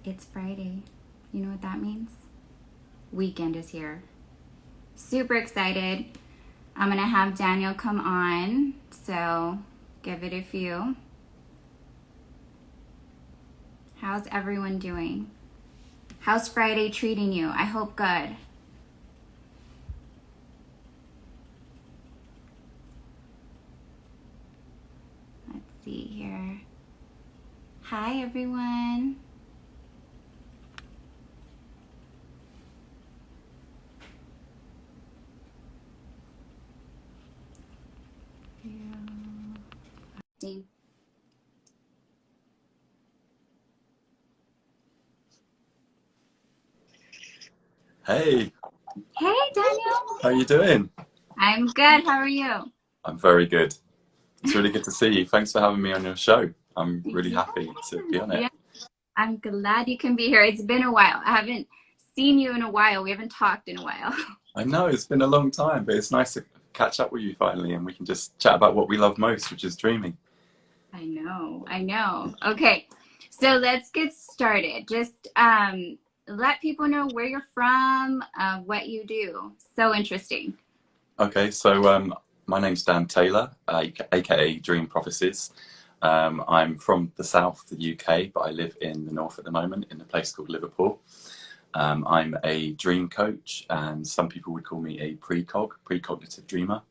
It's Friday. You know what that means? Weekend is here. Super excited. I'm going to have Daniel come on, so give it a few. How's everyone doing? How's Friday treating you? I hope good. Let's see here. Hi, everyone. Dean. Hey, Hey, Daniel. how you doing? I'm good. How are you? I'm very good. It's really good to see you. Thanks for having me on your show. I'm really Yes, happy to be on it. yes. I'm glad you can be here. It's been a while. I haven't seen you in a while. We haven't talked in a while. I know it's been a long time, but it's nice to catch up with you finally and we can just chat about what we love most, which is dreaming. I know, I know. Okay, so let's get started. Just let people know where you're from, what you do. So interesting. Okay, so my name's Dan Taylor, aka Dream Prophecies. I'm from the south of the UK, but I live in the north at the moment in a place called Liverpool. I'm a dream coach, and some people would call me a precognitive dreamer.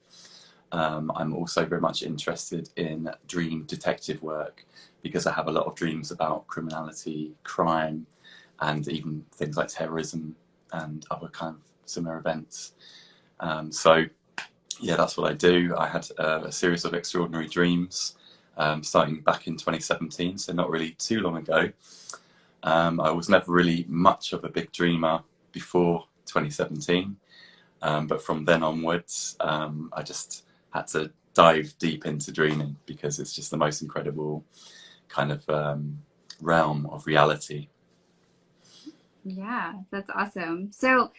I'm also very much interested in dream detective work because I have a lot of dreams about criminality, crime, and even things like terrorism and other kind of similar events. So, yeah, that's what I do. I had a series of extraordinary dreams starting back in 2017, so not really too long ago. I was never really much of a big dreamer before 2017, but from then onwards, I just had to dive deep into dreaming because it's just the most incredible kind of realm of reality. Yeah, that's awesome. So,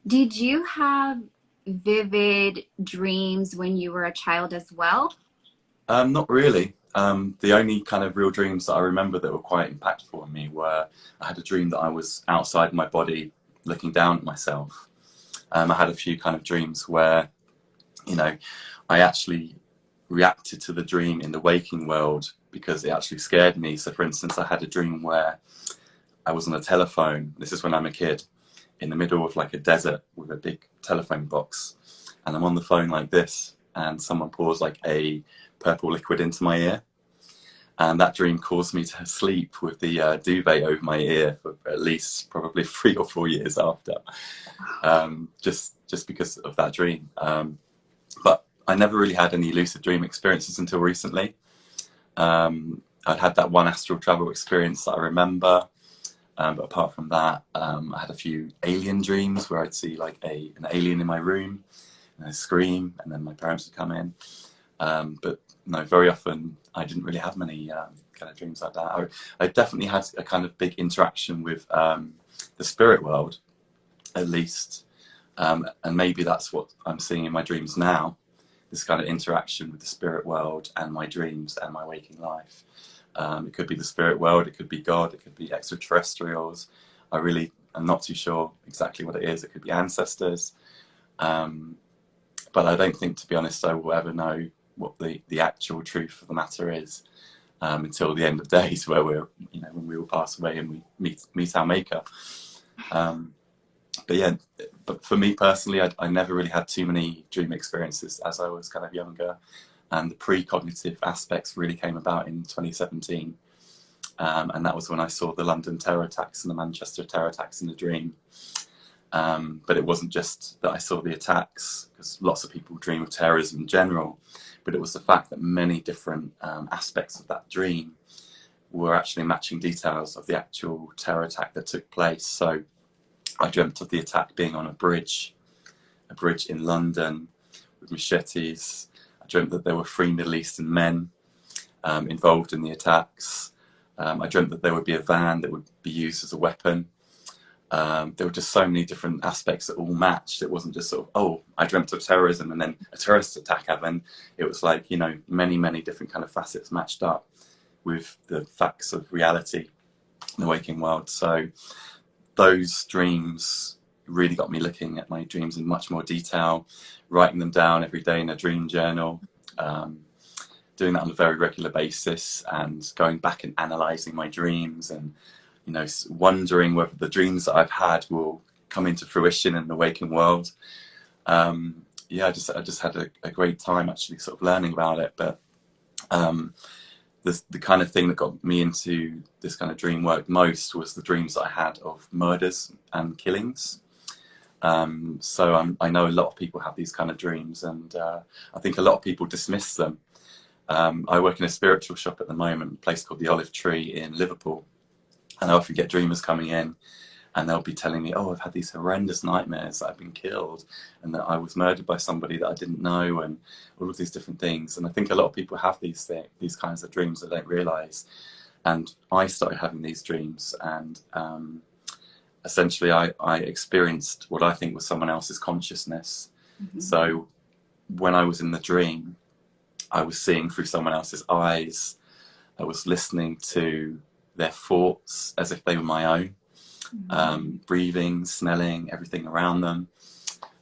did you have vivid dreams when you were a child as well? Not really. The only kind of real dreams that I remember that were quite impactful on me were I had a dream that I was outside my body looking down at myself. I had a few kind of dreams where, you know, I actually reacted to the dream in the waking world because it actually scared me. So, for instance, I had a dream where I was on a telephone. This is when I'm a kid in the middle of like a desert with a big telephone box, and I'm on the phone like this, and someone pours like a purple liquid into my ear, and that dream caused me to sleep with the duvet over my ear for at least probably 3 or 4 years after, just because of that dream. But I never really had any lucid dream experiences until recently. I'd had that one astral travel experience that I remember. But apart from that, I had a few alien dreams where I'd see like an alien in my room and I'd scream, and then my parents would come in. But no, very often I didn't really have many kind of dreams like that. I definitely had a kind of big interaction with the spirit world, at least. And maybe that's what I'm seeing in my dreams now, this kind of interaction with the spirit world and my dreams and my waking life. It could be the spirit world, it could be God, it could be extraterrestrials. I really am not too sure exactly what it is. It could be ancestors. Um, but I don't think, to be honest, I will ever know what the actual truth of the matter is until the end of days, where we're, when we all pass away and we meet our maker. Um, but yeah, but for me personally, I never really had too many dream experiences as I was kind of younger, and the precognitive aspects really came about in 2017, and that was when I saw the London terror attacks and the Manchester terror attacks in a dream. But it wasn't just that I saw the attacks, because lots of people dream of terrorism in general, but it was the fact that many different aspects of that dream were actually matching details of the actual terror attack that took place. So I dreamt of the attack being on a bridge in London with machetes. I dreamt that there were 3 Middle Eastern men involved in the attacks. I dreamt that there would be a van that would be used as a weapon. There were just so many different aspects that all matched. It wasn't just sort of, oh, I dreamt of terrorism and then a terrorist attack happened. It was like, many, many different kind of facets matched up with the facts of reality. in the waking world. So those dreams really got me looking at my dreams in much more detail, writing them down every day in a dream journal, doing that on a very regular basis, and going back and analysing my dreams, and wondering whether the dreams that I've had will come into fruition in the waking world. Yeah, I just had a great time actually sort of learning about it. But the kind of thing that got me into this kind of dream work most was the dreams that I had of murders and killings. So I know a lot of people have these kind of dreams, and I think a lot of people dismiss them. I work in a spiritual shop at the moment, a place called the Olive Tree in Liverpool, and I often get dreamers coming in, and they'll be telling me, oh, I've had these horrendous nightmares that I've been killed, and that I was murdered by somebody that I didn't know, and all of these different things. And I think a lot of people have these kinds of dreams that they don't realise. And I started having these dreams, and essentially I experienced what I think was someone else's consciousness. Mm-hmm. So when I was in the dream, I was seeing through someone else's eyes. I was listening to their thoughts as if they were my own. Breathing, smelling, everything around them.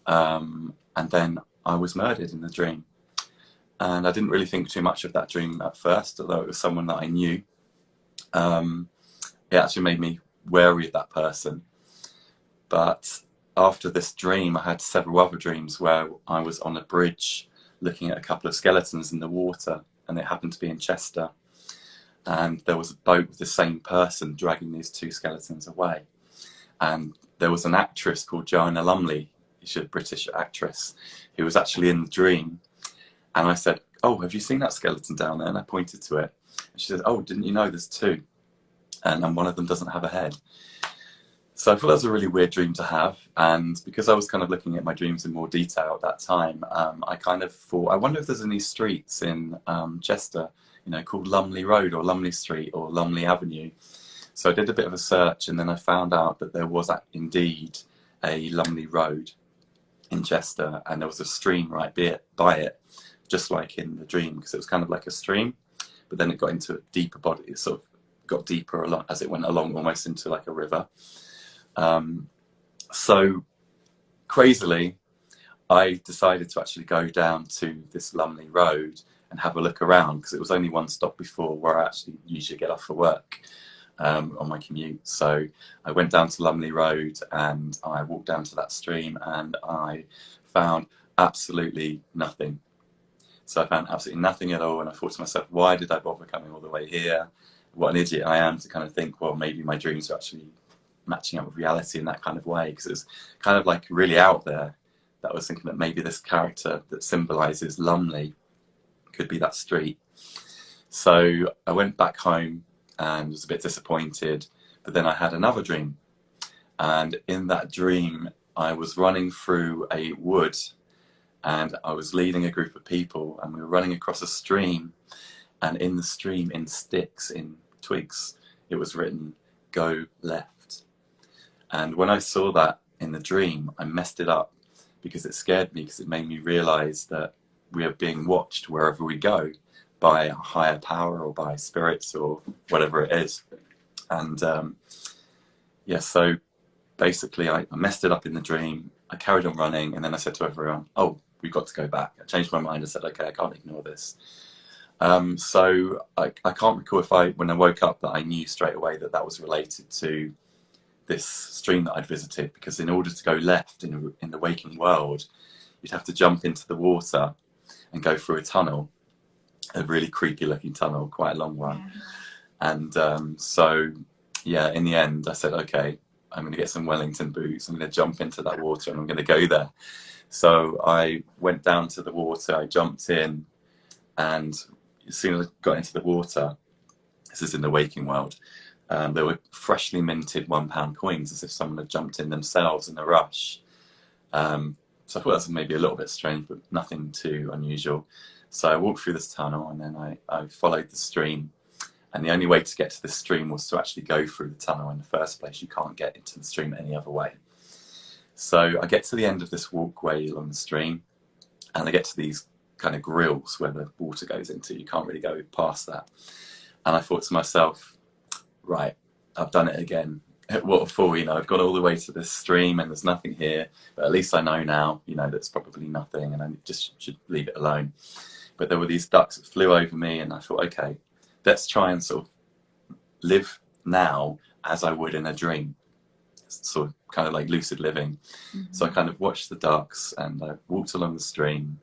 And then I was murdered in the dream. And I didn't really think too much of that dream at first, although it was someone that I knew. It actually made me wary of that person. But after this dream, I had several other dreams where I was on a bridge looking at a couple of skeletons in the water, and it happened to be in Chester. And there was a boat with the same person dragging these two skeletons away. And there was an actress called Joanna Lumley, she's a British actress, who was actually in the dream. And I said, oh, have you seen that skeleton down there? And I pointed to it. And she said, oh, didn't you know there's two? And one of them doesn't have a head. So I thought that was a really weird dream to have. And because I was kind of looking at my dreams in more detail at that time, I kind of thought, I wonder if there's any streets in Chester, called Lumley Road or Lumley Street or Lumley Avenue. So I did a bit of a search, and then I found out that there was indeed a Lumley Road in Chester, and there was a stream right by it, just like in the dream, because it was kind of like a stream, but then it got into a deeper body. It sort of got deeper along as it went along, almost into like a river. So crazily, I decided to actually go down to this Lumley Road and have a look around, because it was only one stop before where I actually usually get off for work on my commute. So I went down to Lumley Road and I walked down to that stream, and I found absolutely nothing. So I found absolutely nothing at all, and I thought to myself, why did I bother coming all the way here? What an idiot I am to kind of think, well, maybe my dreams are actually matching up with reality in that kind of way, because it's kind of like really out there, that I was thinking that maybe this character that symbolises Lumley could be that street. So I went back home and was a bit disappointed, but then I had another dream, and in that dream I was running through a wood, and I was leading a group of people, and we were running across a stream, and in the stream, in sticks, in twigs, it was written, "Go left." And when I saw that in the dream, I messed it up, because it scared me, because it made me realise that we are being watched wherever we go by a higher power or by spirits or whatever it is. And so basically I messed it up in the dream. I carried on running, and then I said to everyone, oh, we've got to go back. I changed my mind and said, okay, I can't ignore this. So I can't recall when I woke up, that I knew straight away that that was related to this stream that I'd visited, because in order to go left in the waking world, you'd have to jump into the water and go through a tunnel, a really creepy looking tunnel, quite a long one. Yeah. And so in the end I said, okay, I'm going to get some Wellington boots, I'm going to jump into that water, and I'm going to go there. So I went down to the water, I jumped in, and as soon as I got into the water, this is in the waking world, there were freshly minted £1 coins, as if someone had jumped in themselves in a rush. So I thought that's maybe a little bit strange, but nothing too unusual. So I walked through this tunnel, and then I followed the stream. And the only way to get to this stream was to actually go through the tunnel in the first place. You can't get into the stream any other way. So I get to the end of this walkway along the stream, and I get to these kind of grills where the water goes into. You can't really go past that. And I thought to myself, right, I've done it again. What a fool, you know, I've gone all the way to this stream and there's nothing here, but at least I know now, you know, that's probably nothing and I just should leave it alone. But there were these ducks that flew over me and I thought, okay, let's try and sort of live now as I would in a dream, sort of kind of like lucid living. So I kind of watched the ducks and I walked along the stream,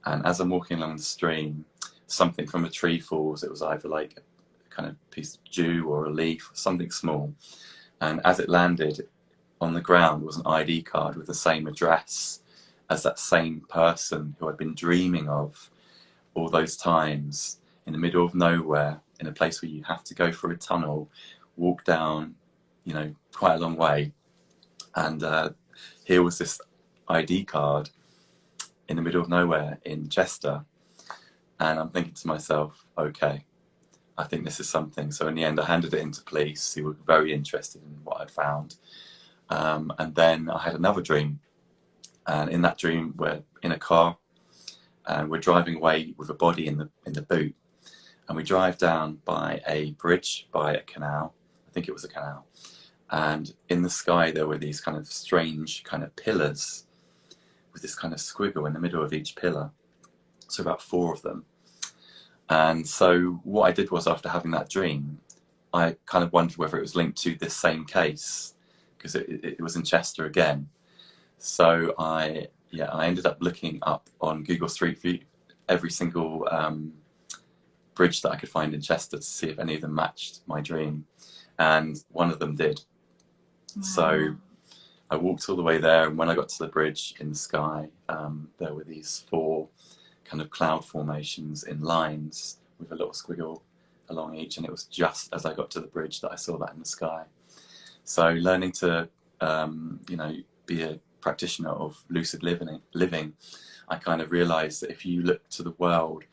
and as I'm walking along the stream, something from a tree falls. It was either like a kind of piece of dew or a leaf, something small. And as it landed on the ground was an ID card with the same address as that same person who I'd been dreaming of all those times, in the middle of nowhere, in a place where you have to go through a tunnel, walk down, you know, quite a long way. And here was this ID card in the middle of nowhere in Chester. And I'm thinking to myself, okay, I think this is something. So in the end, I handed it in to police who were very interested in what I'd found. And then I had another dream. And in that dream, we're in a car and we're driving away with a body in the boot. And we drive down by a bridge, by a canal. I think it was a canal. And in the sky, there were these kind of strange kind of pillars with this kind of squiggle in the middle of each pillar. So about 4 of them. And so what I did was, after having that dream, I kind of wondered whether it was linked to this same case, because it was in Chester again. So I ended up looking up on Google Street View every single bridge that I could find in Chester to see if any of them matched my dream. And one of them did. Wow. So I walked all the way there, and when I got to the bridge in the sky, there were these 4 kind of cloud formations in lines with a little squiggle along each, and it was just as I got to the bridge that I saw that in the sky. So learning to you know, be a practitioner of lucid living, I kind of realized that if you look to the world,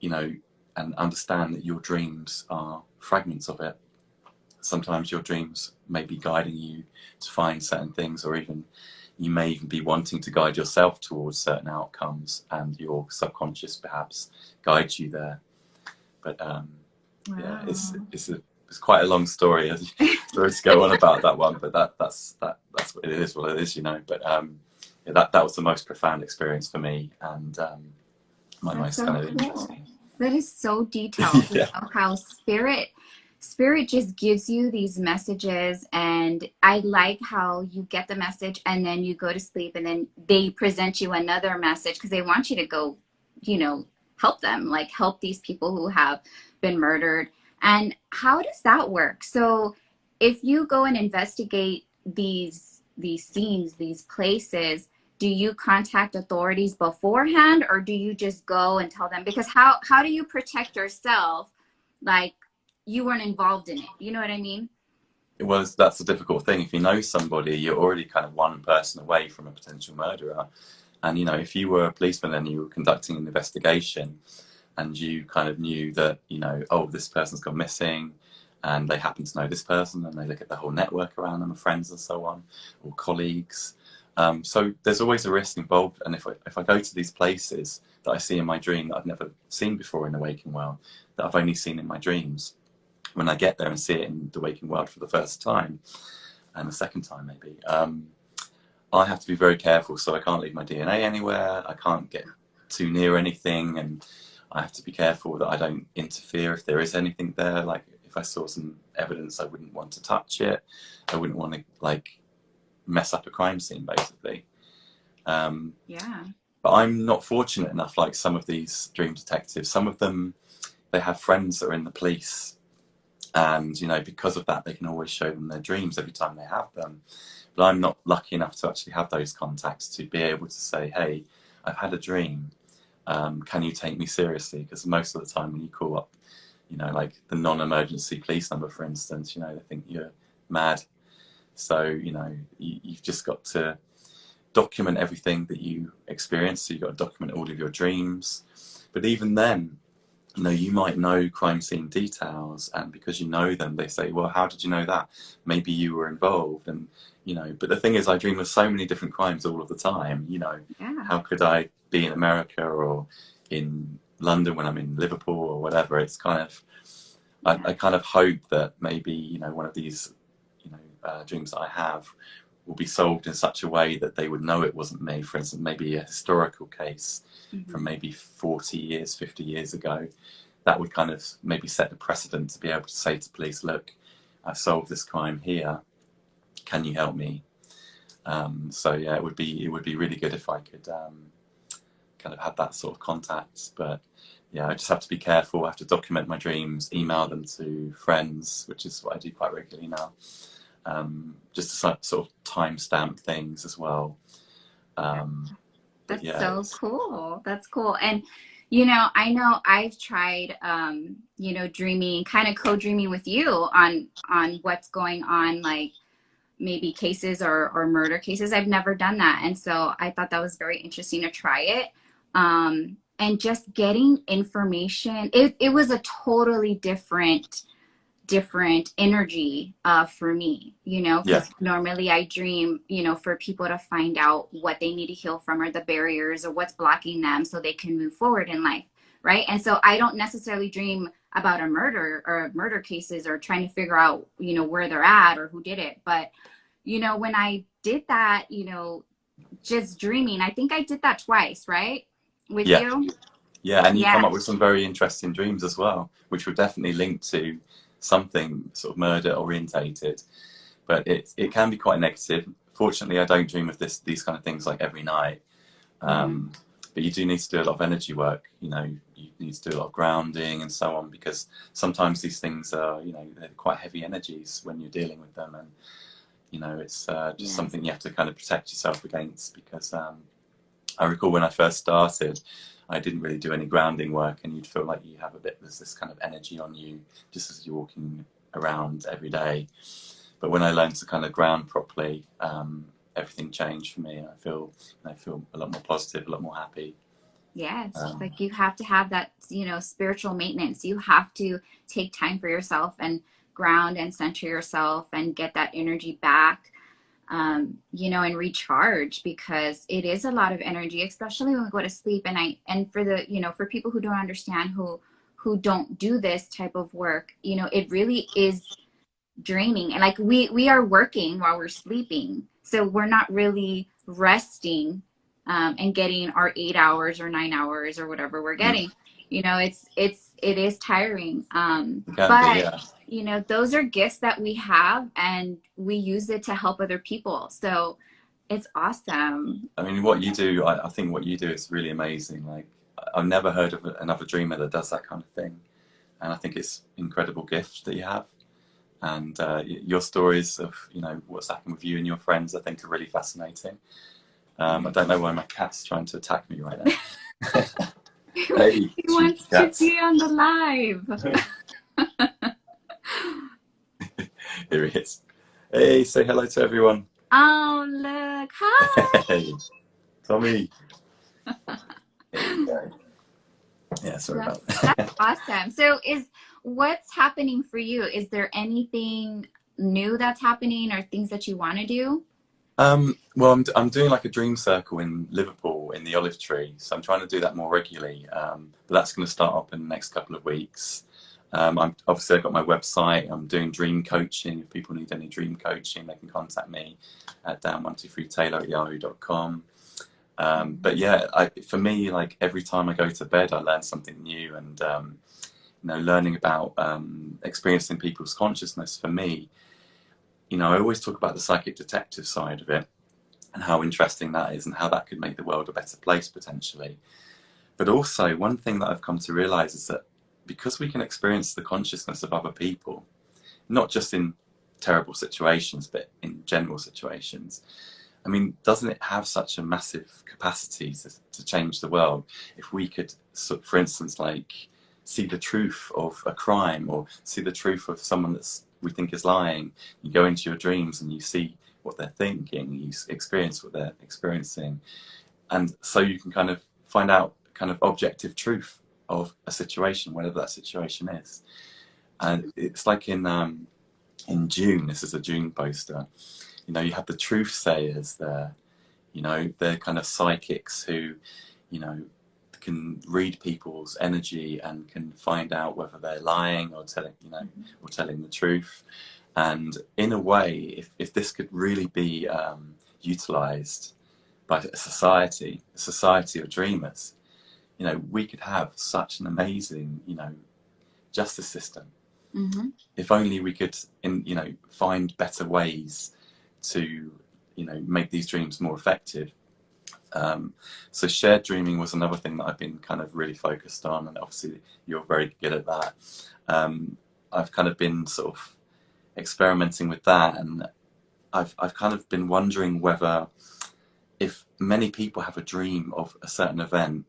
you know, and understand that your dreams are fragments of it, sometimes your dreams may be guiding you to find certain things, or even you may even be wanting to guide yourself towards certain outcomes, and your subconscious perhaps guides you there. But wow. Yeah, it's quite a long story as to go on about that one, but that's what it is, you know. But yeah, that was the most profound experience for me, and my most kind of interesting. That is so detailed. Yeah. You know, how spirit just gives you these messages, and I like how you get the message and then you go to sleep and then they present you another message because they want you to go, you know, help them, like help these people who have been murdered. And how does that work? So if you go and investigate these scenes, these places, do you contact authorities beforehand, or do you just go and tell them? Because how do you protect yourself? Like, you weren't involved in it. You know what I mean? Well, that's the difficult thing. If you know somebody, you're already kind of one person away from a potential murderer. And, you know, if you were a policeman and you were conducting an investigation and you kind of knew that, you know, oh, this person's gone missing, and they happen to know this person, and they look at the whole network around them, friends and so on, or colleagues. So there's always a risk involved. And if I go to these places that I see in my dream that I've never seen before in the waking world, that I've only seen in my dreams, when I get there and see it in the waking world for the first time, and the second time maybe, I have to be very careful. So I can't leave my DNA anywhere, I can't get too near anything, and I have to be careful that I don't interfere if there is anything there. Like, if I saw some evidence, I wouldn't want to touch it. I wouldn't want to, like, mess up a crime scene, basically. Yeah. But I'm not fortunate enough, like some of these dream detectives. Some of them, they have friends that are in the police, and, you know, because of that, they can always show them their dreams every time they have them. But I'm not lucky enough to actually have those contacts to be able to say, hey, I've had a dream. Can you take me seriously? Because most of the time when you call up, you know, like the non-emergency police number, for instance, you know, they think you're mad. So, you know, you've just got to document everything that you experience. So you've got to document all of your dreams. But even then, you know, you might know crime scene details, and because you know them, they say, well, how did you know that? Maybe you were involved. And, you know, but the thing is, I dream of so many different crimes all of the time, you know. Yeah. How could I be in America or in London when I'm in Liverpool or whatever? It's kind of, I kind of hope that maybe, you know, one of these, you know, dreams that I have will be solved in such a way that they would know it wasn't me. For instance, maybe a historical case from maybe 40 years, 50 years ago, that would kind of maybe set the precedent to be able to say to police, look, I've solved this crime here, can you help me? So yeah, it would be really good if I could kind of have that sort of contact. But yeah, I just have to be careful. I have to document my dreams, email them to friends, which is what I do quite regularly now. Just to sort of timestamp things as well. That's yeah, so cool. That's cool. And you know I've tried you know, dreaming, kind of co-dreaming with you on what's going on, like maybe cases or murder cases. I've never done that. And so I thought that was very interesting to try it. And just getting information, it was a totally different energy for me, you know, yeah, because normally I dream, you know, for people to find out what they need to heal from, or the barriers, or what's blocking them so they can move forward in life, right? And so I don't necessarily dream about a murder or murder cases, or trying to figure out, you know, where they're at or who did it. But, you know, when I did that, you know, just dreaming, I think I did that twice, right? With yeah, you? yeah. And you come Yeah. up with some very interesting dreams as well, which would definitely link to something sort of murder orientated. But it can be quite negative. Fortunately, I don't dream of these kind of things like every night. Mm-hmm. But you do need to do a lot of energy work. You know, you need to do a lot of grounding and so on, because sometimes these things are, you know, they're quite heavy energies when you're dealing with them. And you know, it's just Yes. something you have to kind of protect yourself against. Because I recall when I first started, I didn't really do any grounding work, and you'd feel like you have there's this kind of energy on you just as you're walking around every day. But when I learned to kind of ground properly, everything changed for me. I feel a lot more positive, a lot more happy. Yes, like you have to have that, you know, spiritual maintenance. You have to take time for yourself and ground and center yourself and get that energy back, you know, and recharge, because it is a lot of energy, especially when we go to sleep. And for the, you know, for people who don't understand, who don't do this type of work, you know, it really is draining. And like we are working while we're sleeping, so we're not really resting, and getting our 8 hours or 9 hours or whatever we're getting. You know, it is tiring. It can be, But yeah. you know, those are gifts that we have, and we use it to help other people. So it's awesome. I mean, what you do, I think what you do is really amazing. Like, I've never heard of another dreamer that does that kind of thing, and I think it's an incredible gift that you have. And your stories of, you know, what's happened with you and your friends, I think, are really fascinating. I don't know why my cat's trying to attack me right now. Hey, He wants to be on the live. Here he is. Hey, say hello to everyone. Oh, look. Hi. Hey, Tommy. There you go. Yeah, sorry about that. That's awesome. So what's happening for you? Is there anything new that's happening, or things that you want to do? Well, I'm doing like a dream circle in Liverpool in the Olive Tree, so I'm trying to do that more regularly. But that's going to start up in the next couple of weeks. I'm obviously, I've got my website. I'm doing dream coaching. If people need any dream coaching, they can contact me at dan123taylor@yahoo.com. But yeah, for me, like every time I go to bed, I learn something new. And you know, learning about experiencing people's consciousness, for me, you know, I always talk about the psychic detective side of it and how interesting that is, and how that could make the world a better place potentially. But also, one thing that I've come to realize is that because we can experience the consciousness of other people, not just in terrible situations, but in general situations, I mean, doesn't it have such a massive capacity to change the world? If we could, for instance, like see the truth of a crime, or see the truth of someone that's we think is lying, you go into your dreams and you see what they're thinking, you experience what they're experiencing, and so you can kind of find out kind of objective truth of a situation, whatever that situation is. And it's like in June, this is a June poster, you know, you have the truth sayers there, you know, they're kind of psychics who, you know, can read people's energy and can find out whether they're lying or telling, or telling the truth. And in a way, if this could really be utilized by a society of dreamers, we could have such an amazing, justice system. Mm-hmm. If only we could, find better ways to, make these dreams more effective. So shared dreaming was another thing that I've been kind of really focused on, and obviously you're very good at that. I've kind of been sort of experimenting with that, and I've kind of been wondering whether, if many people have a dream of a certain event,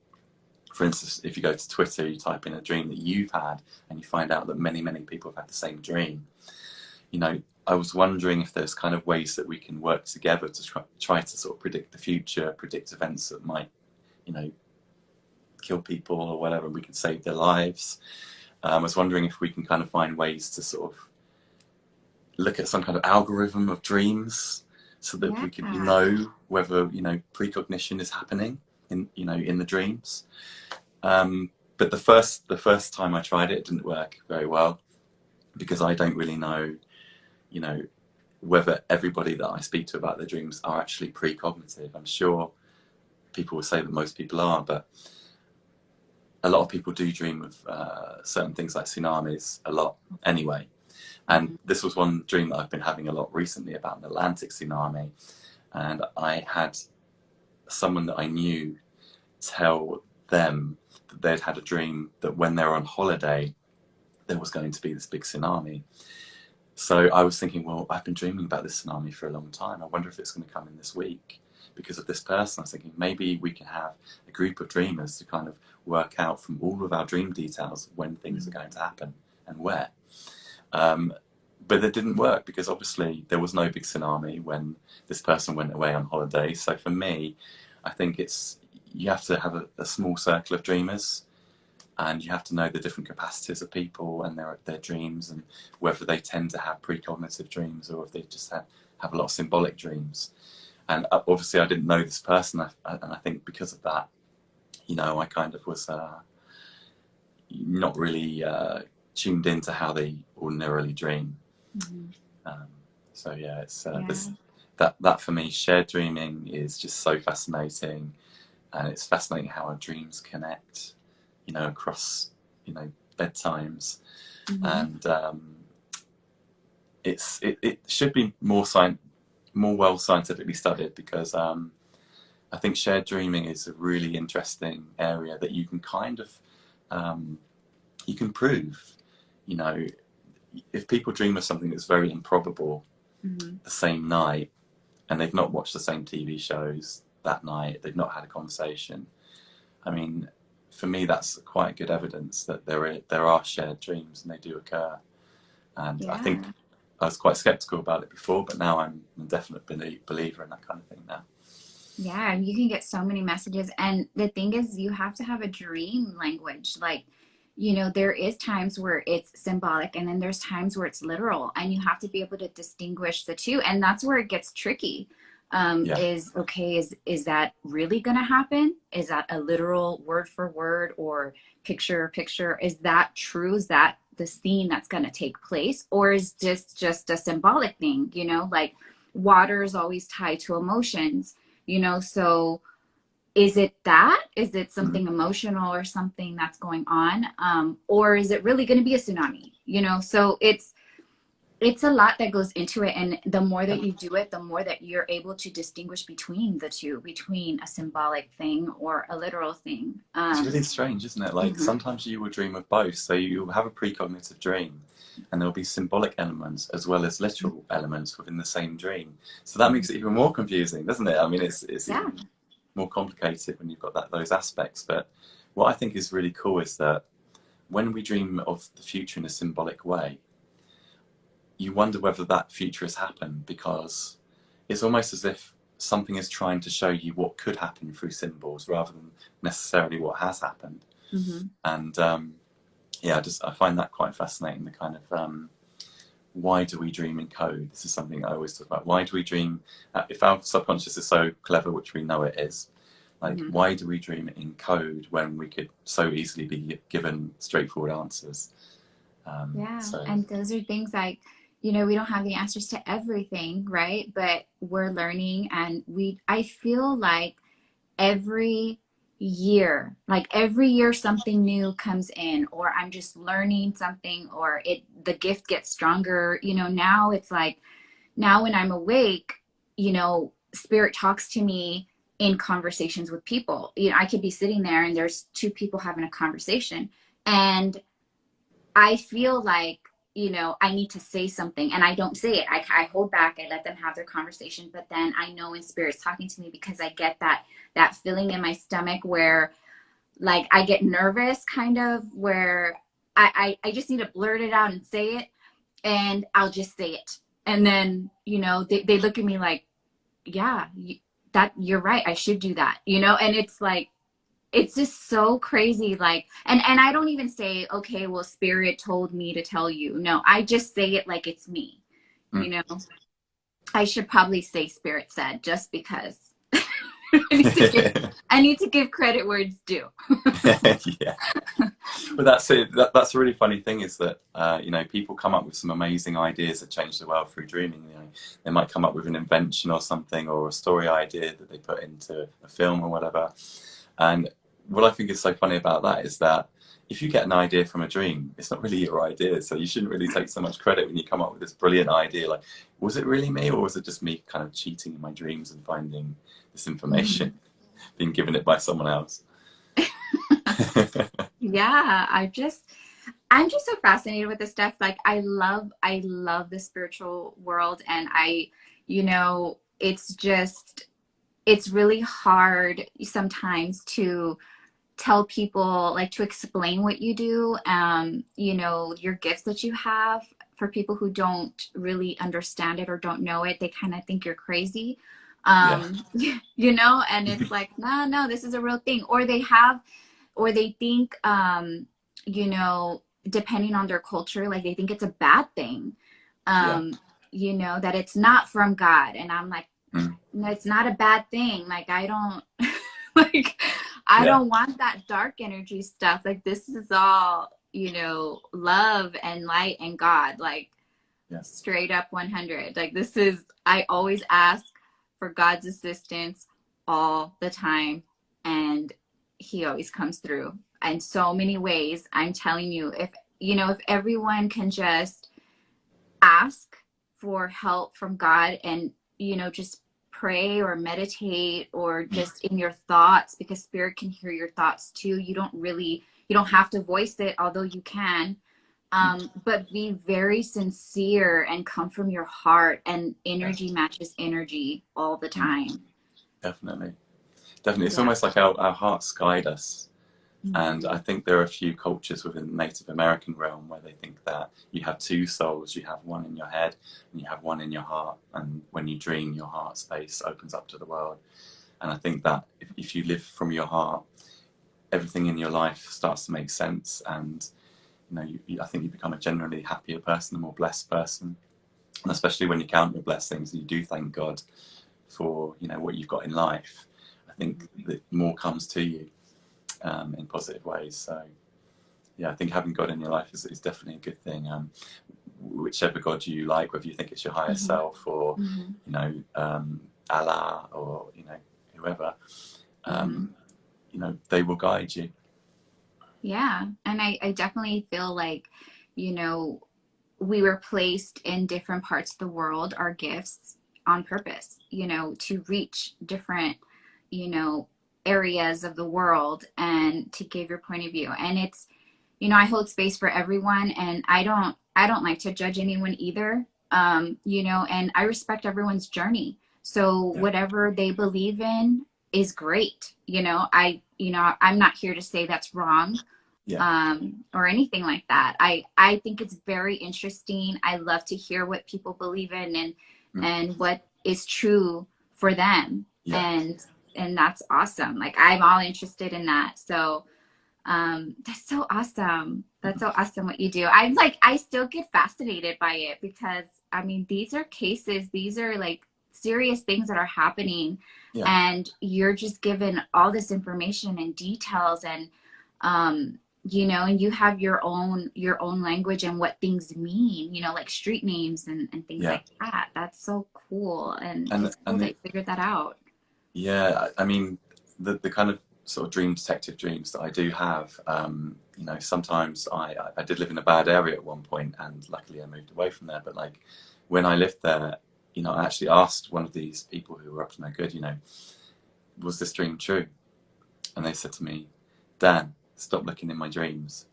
for instance, if you go to Twitter, you type in a dream that you've had, and you find out that many people have had the same dream. I was wondering if there's kind of ways that we can work together to try to sort of predict the future, predict events that might, kill people or whatever, we can save their lives. I was wondering if we can kind of find ways to sort of look at some kind of algorithm of dreams so that we can know whether, precognition is happening in the dreams. But the first time I tried it, it didn't work very well, because I don't really know, whether everybody that I speak to about their dreams are actually precognitive. I'm sure people will say that most people are, but a lot of people do dream of certain things like tsunamis a lot anyway. And this was one dream that I've been having a lot recently about an Atlantic tsunami. And I had someone that I knew tell them that they'd had a dream that when they were on holiday, there was going to be this big tsunami. So I was thinking, well, I've been dreaming about this tsunami for a long time. I wonder if it's going to come in this week because of this person. I was thinking maybe we can have a group of dreamers to kind of work out from all of our dream details when things are going to happen and where. But it didn't work because obviously there was no big tsunami when this person went away on holiday. So for me, I think you have to have a small circle of dreamers, and you have to know the different capacities of people and their dreams, and whether they tend to have precognitive dreams or if they just have a lot of symbolic dreams. And obviously I didn't know this person, and I think because of that, I kind of was not really tuned into how they ordinarily dream. So yeah, it's that for me, shared dreaming is just so fascinating, and it's fascinating how our dreams connect, across bedtimes, and it should be more well scientifically studied, because I think shared dreaming is a really interesting area that you can kind of you can prove. If people dream of something that's very improbable the same night, and they've not watched the same TV shows that night, they've not had a conversation, I mean, for me, that's quite good evidence that there are shared dreams, and they do occur. And I think I was quite skeptical about it before, but now I'm a definite believer in that kind of thing now. Yeah, and you can get so many messages. And the thing is, you have to have a dream language. Like, there is times where it's symbolic, and then there's times where it's literal, and you have to be able to distinguish the two. And that's where it gets tricky. Is that really going to happen? Is that a literal word for word or picture? Is that true? Is that the scene that's going to take place? Or is this just a symbolic thing? Like water is always tied to emotions, so is it that? Is it something emotional or something that's going on? Or is it really going to be a tsunami? So it's a lot that goes into it. And the more that you do it, the more that you're able to distinguish between the two, between a symbolic thing or a literal thing. It's really strange, isn't it? Like sometimes you will dream of both. So you'll have a precognitive dream, and there'll be symbolic elements as well as literal elements within the same dream. So that makes it even more confusing, doesn't it? I mean, it's even more complicated when you've got those aspects. But what I think is really cool is that when we dream of the future in a symbolic way, you wonder whether that future has happened, because it's almost as if something is trying to show you what could happen through symbols rather than necessarily what has happened. And I find that quite fascinating, the kind of why do we dream in code? This is something I always talk about. Why do we dream? If our subconscious is so clever, which we know it is, Like, why do we dream in code when we could so easily be given straightforward answers? Yeah. So And those are things like, you know, we don't have the answers to everything, right? But we're learning, and I feel like every every year something new comes in, or I'm just learning something, or the gift gets stronger. You know, now it's like, now when I'm awake, you know, spirit talks to me in conversations with people. You know, I could be sitting there and there's two people having a conversation, and I feel like, you know, I need to say something and I don't say it. I hold back. I let them have their conversation. But then I know when spirit's talking to me, because I get that feeling in my stomach where, like, I get nervous, kind of, where I just need to blurt it out and say it, and I'll just say it. And then, you know, they look at me like, yeah, you're right. I should do that, you know? And it's like, it's just so crazy. Like, and I don't even say, okay, well, spirit told me to tell you. No, I just say it like it's me, you know? I should probably say spirit said, just because I need to give credit where it's due. yeah. But that's it. That's a really funny thing, is that you know, people come up with some amazing ideas that change the world through dreaming. You know, they might come up with an invention or something, or a story idea that they put into a film or whatever. And what I think is so funny about that is that if you get an idea from a dream, it's not really your idea. So you shouldn't really take so much credit when you come up with this brilliant idea. Like, was it really me, or was it just me kind of cheating in my dreams and finding this information, being given it by someone else? Yeah, I'm just so fascinated with this stuff. Like, I love the spiritual world, and you know, it's really hard sometimes to tell people, like, to explain what you do, you know, your gifts that you have. For people who don't really understand it or don't know it, they kind of think you're crazy. Yeah. You know, and it's like, no, this is a real thing. Or they think, you know, depending on their culture, like, they think it's a bad thing, Yeah. you know, that it's not from God. And I'm like, no, it's not a bad thing. Like, I don't like, I Yeah. don't want that dark energy stuff. Like, this is all, you know, love and light and God, like, Yeah. straight up 100. Like, I always ask for God's assistance all the time, and he always comes through in so many ways. I'm telling you, if, you know, if everyone can just ask for help from God, and, you know, just pray or meditate, or just in your thoughts, because spirit can hear your thoughts too. You don't have to voice it, although you can. But be very sincere and come from your heart, and energy matches energy all the time. Definitely. Definitely. It's Yeah. almost like our hearts guide us. And Mhm. I think there are a few cultures within the Native American realm where they think that you have two souls. You have one in your head and you have one in your heart. And when you dream, your heart space opens up to the world. And I think that if you live from your heart, everything in your life starts to make sense. And you know, I think you become a generally happier person, a more blessed person. And especially when you count your blessings and you do thank God for, you know, what you've got in life, I think that more comes to you in positive ways. So yeah, I think having God in your life is definitely a good thing. Whichever God you like, whether you think it's your higher Mhm. self, or Mhm. you know, Allah, or you know, whoever, Mhm. you know, they will guide you. Yeah. And I definitely feel like, you know, we were placed in different parts of the world, our gifts, on purpose, you know, to reach different, you know, areas of the world, and to give your point of view. And it's, you know, I hold space for everyone, and I don't like to judge anyone either. You know, and I respect everyone's journey. So Yeah, whatever they believe in is great. You know, I'm not here to say that's wrong, yeah, or anything like that. I think it's very interesting. I love to hear what people believe in, mm, and what is true for them. yeah, And that's awesome. Like, I'm all interested in that. So that's so awesome. That's so awesome what you do. I'm like, I still get fascinated by it, because I mean, these are cases, these are like serious things that are happening, Yeah. and you're just given all this information and details, and you know, and you have your own language and what things mean, you know, like street names and things Yeah. like that. That's so cool, and And it's cool that the you figured that out. yeah, I mean, the kind of sort of dream detective dreams that I do have, you know, sometimes I did live in a bad area at one point, and luckily I moved away from there. But like when I lived there, you know, I actually asked one of these people who were up to no good, you know, was this dream true? And they said to me, Dan, stop looking in my dreams.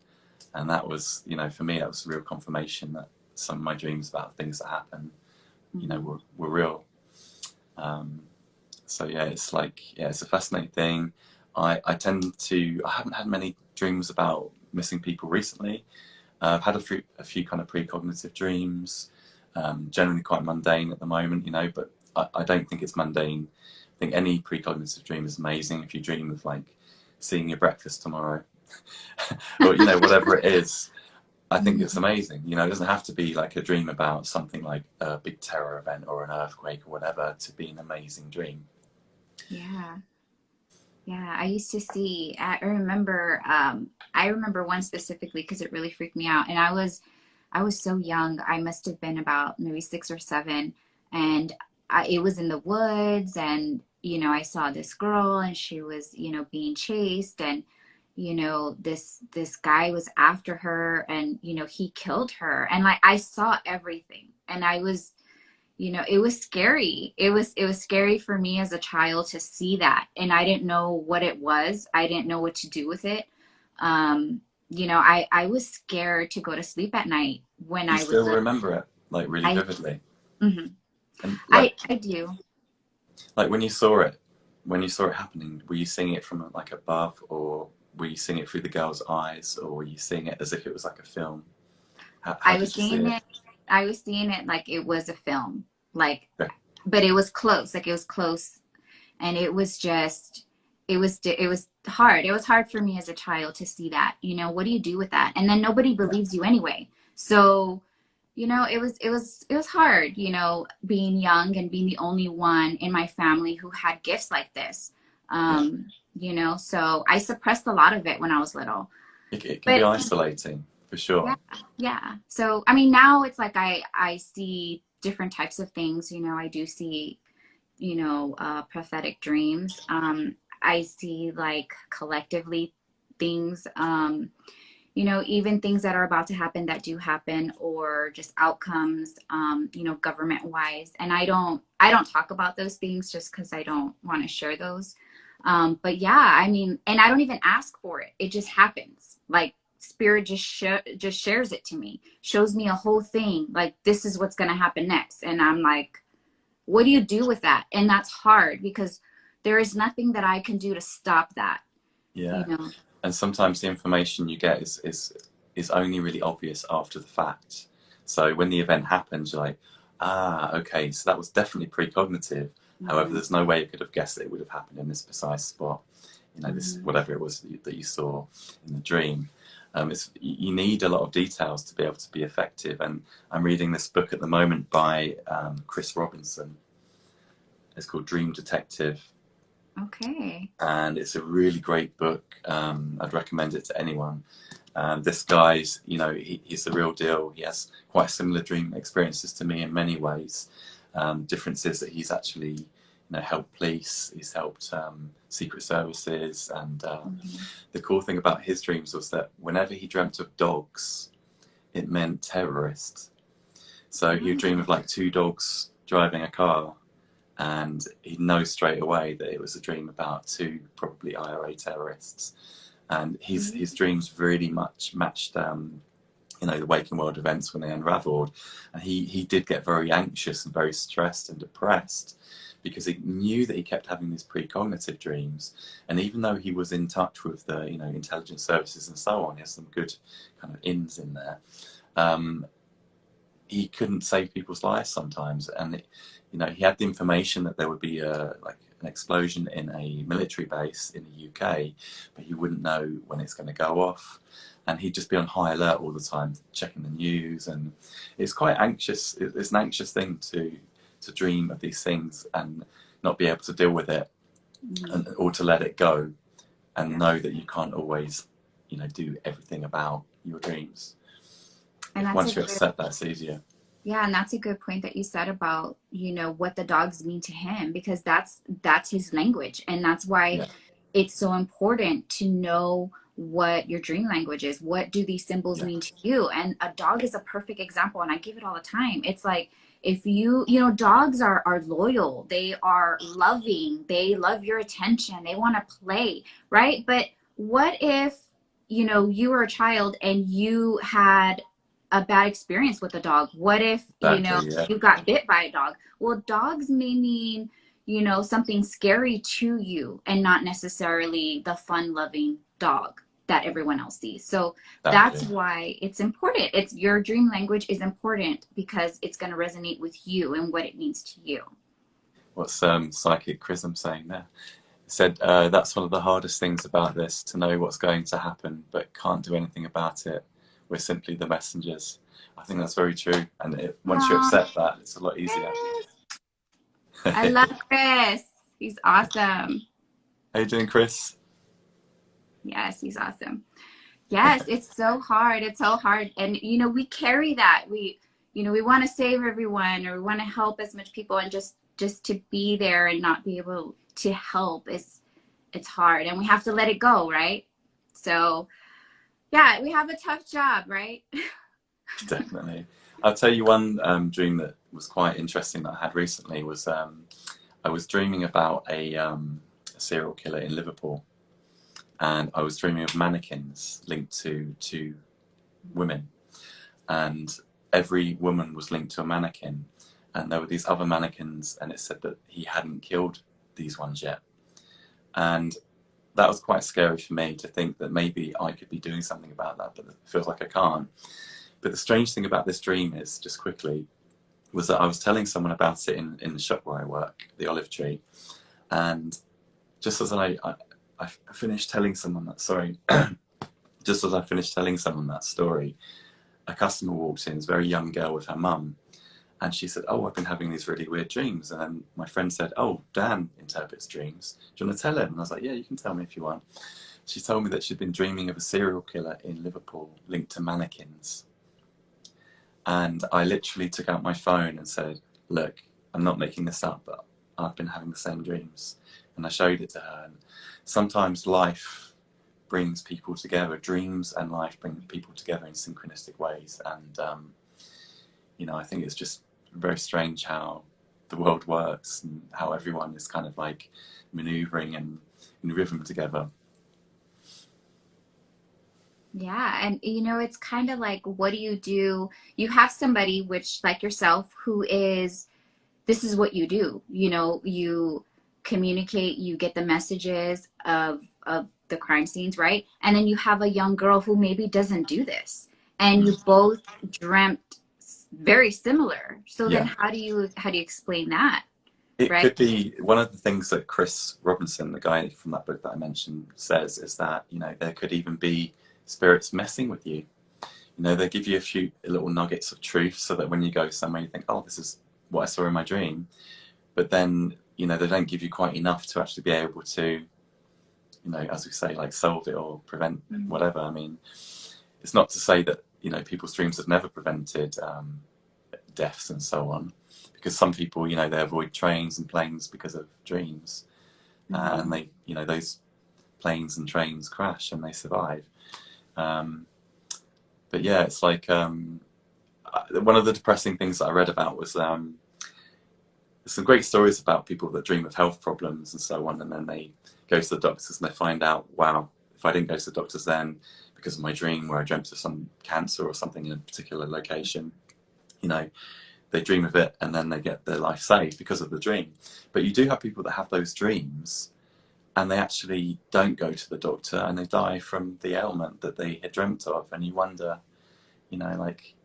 And that was, you know, for me, that was real confirmation that some of my dreams about things that happen, you know, Mm-hmm. were real. Um, so yeah, it's like, yeah, it's a fascinating thing. I haven't had many dreams about missing people recently. I've had a few kind of precognitive dreams, generally quite mundane at the moment, you know, but I don't think it's mundane. I think any precognitive dream is amazing. If you dream of like seeing your breakfast tomorrow, or you know, whatever it is, I think it's amazing. You know, it doesn't have to be like a dream about something like a big terror event or an earthquake or whatever to be an amazing dream. Yeah. Yeah, I used to see, I remember one specifically because it really freaked me out. And I was so young. I must have been about maybe 6 or 7. And it was in the woods. And, you know, I saw this girl and she was, you know, being chased. And, you know, this guy was after her and, you know, he killed her. And like, I saw everything. And I was, you know, it was scary. It was scary for me as a child to see that, and I didn't know what it was. I didn't know what to do with it. You know, I was scared to go to sleep at night when Do you I was still little. remember it like really I vividly? hmm And I do. like when you saw it happening, were you seeing it from like above, or were you seeing it through the girl's eyes, or were you seeing it as if it was like a film? How I did was you see seeing it? it. I was seeing it like it was a film, like, Yeah. but it was close. Like it was close, and it was just it was hard. It was hard for me as a child to see that. You know, what do you do with that? And then nobody believes you anyway. So, you know, it was hard, you know, being young and being the only one in my family who had gifts like this. Yeah. You know, so I suppressed a lot of it when I was little. It can be But isolating for yeah, sure. yeah. So I mean, now it's like I see different types of things. You know, I do see, you know, prophetic dreams. I see like collectively things, you know, even things that are about to happen that do happen, or just outcomes, you know, government wise. And I don't talk about those things just because I don't want to share those. But yeah, I mean, and I don't even ask for it. It just happens. Like spirit just shares it to me, shows me a whole thing. Like this is what's going to happen next. And I'm like, what do you do with that? And that's hard because there is nothing that I can do to stop that, you Yeah. know. And sometimes the information you get is only really obvious after the fact. So when the event happens, you're like, ah, okay, so that was definitely precognitive. However, Hmm. there's no way you could have guessed that it would have happened in this precise spot. You know, this Hmm. whatever it was that you saw in the dream. You need a lot of details to be able to be effective. And I'm reading this book at the moment by Chris Robinson. It's called Dream Detective, Okay. and it's a really great book. I'd recommend it to anyone. This guy's, you know, he's the real deal. He has quite similar dream experiences to me in many ways. Difference is that he's actually, you know, helped police. He's helped secret services, and Hmm. the cool thing about his dreams was that whenever he dreamt of dogs, it meant terrorists. So he would dream of like two dogs driving a car, and he'd know straight away that it was a dream about two probably IRA terrorists. And his dreams really much matched, you know, the waking world events when they unravelled. And he did get very anxious and very stressed and depressed because he knew that he kept having these precognitive dreams. And even though he was in touch with the, you know, intelligence services and so on, he has some good kind of ins in there. Um, he couldn't save people's lives sometimes, and you know, he had the information that there would be like an explosion in a military base in the UK, but he wouldn't know when it's going to go off, and he'd just be on high alert all the time, checking the news, and it's quite anxious. It's an anxious thing to dream of these things and not be able to deal with it, Mhm. or to let it go, and Yeah. know that you can't always, do everything about your dreams. And If that's a once you good, accept that, it's easier. yeah, and that's a good point that you said about, what the dogs mean to him, because that's his language. And that's why Yeah, it's so important to know what your dream language is. What do these symbols yeah, mean to you? And a dog is a perfect example, and I give it all the time. It's like, if dogs are loyal, they are loving, they love your attention, they want to play, right? But what if, you were a child and you had a bad experience with a dog? What if, exactly. Yeah, you got bit by a dog? Well, dogs may mean, something scary to you, and not necessarily the fun loving dog that everyone else sees. So that's exactly. why it's important. It's your dream language is important, because it's going to resonate with you and what it means to you. What's Psychic Chrism saying there? He said, that's one of the hardest things about this, to know what's going to happen, but can't do anything about it. We're simply the messengers. I think that's very true. And once you Oh, accept that, it's a lot easier. yes. I love Chris. He's awesome. How you doing, Chris? Yes, he's awesome. Yes, it's so hard. It's so hard. And we carry that. We want to save everyone, or we want to help as much people, and just to be there and not be able to help is it's hard, and we have to let it go, right? So, yeah, we have a tough job, right? Definitely. I'll tell you one dream that was quite interesting that I had recently was, I was dreaming about a serial killer in Liverpool, and I was dreaming of mannequins linked to two women, and every woman was linked to a mannequin, and there were these other mannequins, and it said that he hadn't killed these ones yet, and that was quite scary for me, to think that maybe I could be doing something about that, but it feels like I can't. But the strange thing about this dream is, just quickly, was that I was telling someone about it in the shop where I work, the Olive Tree, and just as I finished telling someone that, sorry, just as I finished telling someone that story, a customer walked in, this very young girl with her mum, and she said, "Oh, I've been having these really weird dreams." And then my friend said, "Oh, Dan interprets dreams. Do you want to tell him?" And I was like, "Yeah, you can tell me if you want." She told me that she'd been dreaming of a serial killer in Liverpool linked to mannequins. And I literally took out my phone and said, "Look, I'm not making this up, but I've been having the same dreams." And I showed it to her. And sometimes life brings people together. Dreams and life bring people together in synchronistic ways. And, I think it's just very strange how the world works, and how everyone is kind of like maneuvering and in rhythm together. Yeah, and it's kind of like, what do you do? You have somebody, which like yourself, who is, this is what you do. You communicate, you get the messages of the crime scenes, right? And then you have a young girl who maybe doesn't do this, and you Mm. both dreamt very similar. So then Yeah. how do you explain that, It right? could be one of the things that Chris Robinson, the guy from that book that I mentioned, says, is that, there could even be spirits messing with you. They give you a few little nuggets of truth, so that when you go somewhere, you think, "Oh, this is what I saw in my dream." But then, they don't give you quite enough to actually be able to, as we say, like solve it or prevent Mhm. whatever. I mean, it's not to say that, people's dreams have never prevented deaths and so on, because some people, they avoid trains and planes because of dreams, and Mhm. they, those planes and trains crash and they survive. Um, but yeah, it's like, one of the depressing things that I read about was, there's some great stories about people that dream of health problems and so on, and then they go to the doctors and they find out, wow, if I didn't go to the doctors then, because of my dream where I dreamt of some cancer or something in a particular location, you know, they dream of it and then they get their life saved because of the dream. But you do have people that have those dreams and they actually don't go to the doctor and they die from the ailment that they had dreamt of, and you wonder, like,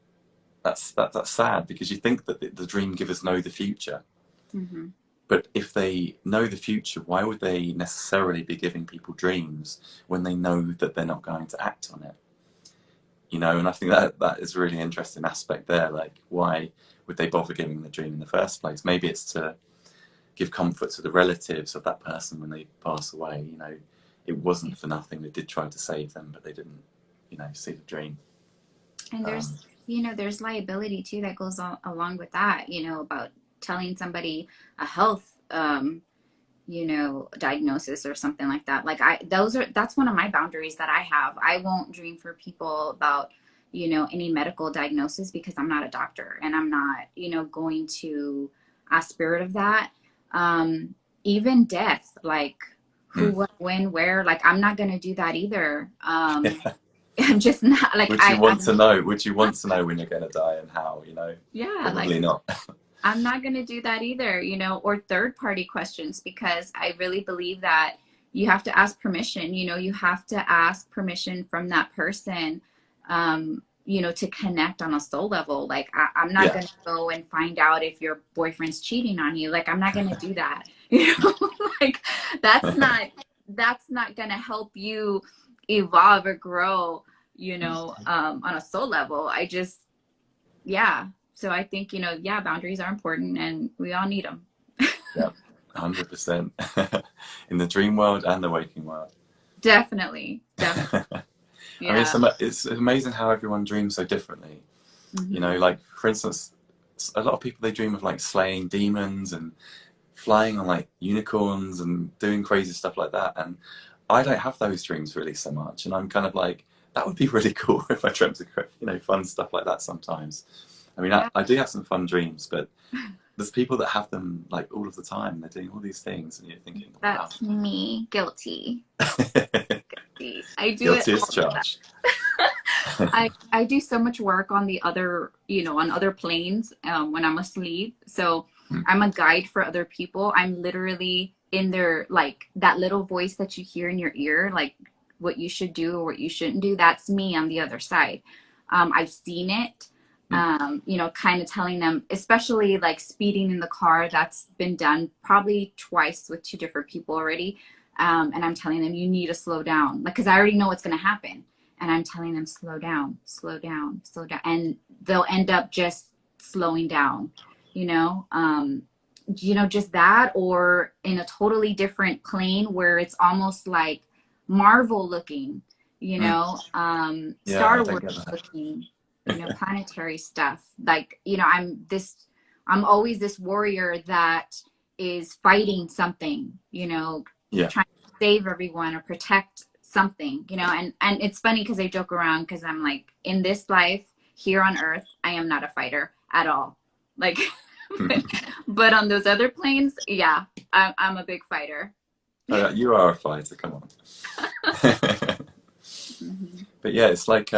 that's sad, because you think that the dream givers know the future. Mhm. But if they know the future, why would they necessarily be giving people dreams when they know that they're not going to act on it? And I think that is a really interesting aspect there. Like, why would they bother giving the dream in the first place? Maybe it's to give comfort to the relatives of that person when they pass away. You know, it wasn't for nothing. They did try to save them, but they didn't, you know, see the dream. And there's, you know, there's liability too that goes along with that, you know, about telling somebody a health, you know, diagnosis or something like that. Like that's one of my boundaries that I have. I won't dream for people about, you know, any medical diagnosis because I'm not a doctor and I'm not, you know, going to ask spirit of that. Even death, like who, what, when, where, like I'm not going to do that either. I'm just not like, would you want to know? Would you want to know when you're going to die and how, you know? Yeah. Probably like, not. I'm not going to do that either, you know, or third party questions, because I really believe that you have to ask permission, you know, you have to ask permission from that person, you know, to connect on a soul level. Like I'm not going to go and find out if your boyfriend's cheating on you. Like, I'm not going to do that, you know, like that's not going to help you evolve or grow, you know, on a soul level. So I think, you know, boundaries are important and we all need them. Yeah, 100%. In the dream world and the waking world. Definitely. Yeah. I mean, it's amazing how everyone dreams so differently. Mm-hmm. You know, like, for instance, a lot of people, they dream of like slaying demons and flying on like unicorns and doing crazy stuff like that. And I don't have those dreams really so much. And I'm kind of like, that would be really cool if I dreamt of, you know, fun stuff like that sometimes. I mean, I do have some fun dreams, but there's people that have them like all of the time. They're doing all these things, and you're thinking, wow. That's me. Guilty. Guilty. I do Guilty it as charged. I do so much work on the other, you know, on other planes when I'm asleep. So I'm a guide for other people. I'm literally in their, like, that little voice that you hear in your ear, like what you should do or what you shouldn't do. That's me on the other side. I've seen it. You know, kind of telling them, especially like speeding in the car, that's been done probably twice with 2 different people already. And I'm telling them, you need to slow down, like, because I already know what's going to happen. And I'm telling them, slow down, slow down, slow down. And they'll end up just slowing down, you know, just that, or in a totally different plane where it's almost like Marvel looking, you know, Star Wars looking. You know, planetary stuff. Like, you know, I'm always this warrior that is fighting something, you know, trying to save everyone or protect something, you know, and it's funny because I joke around because I'm like, in this life here on Earth, I am not a fighter at all. Like, but on those other planes, yeah, I'm a big fighter. You are a fighter, come on. But yeah, it's like,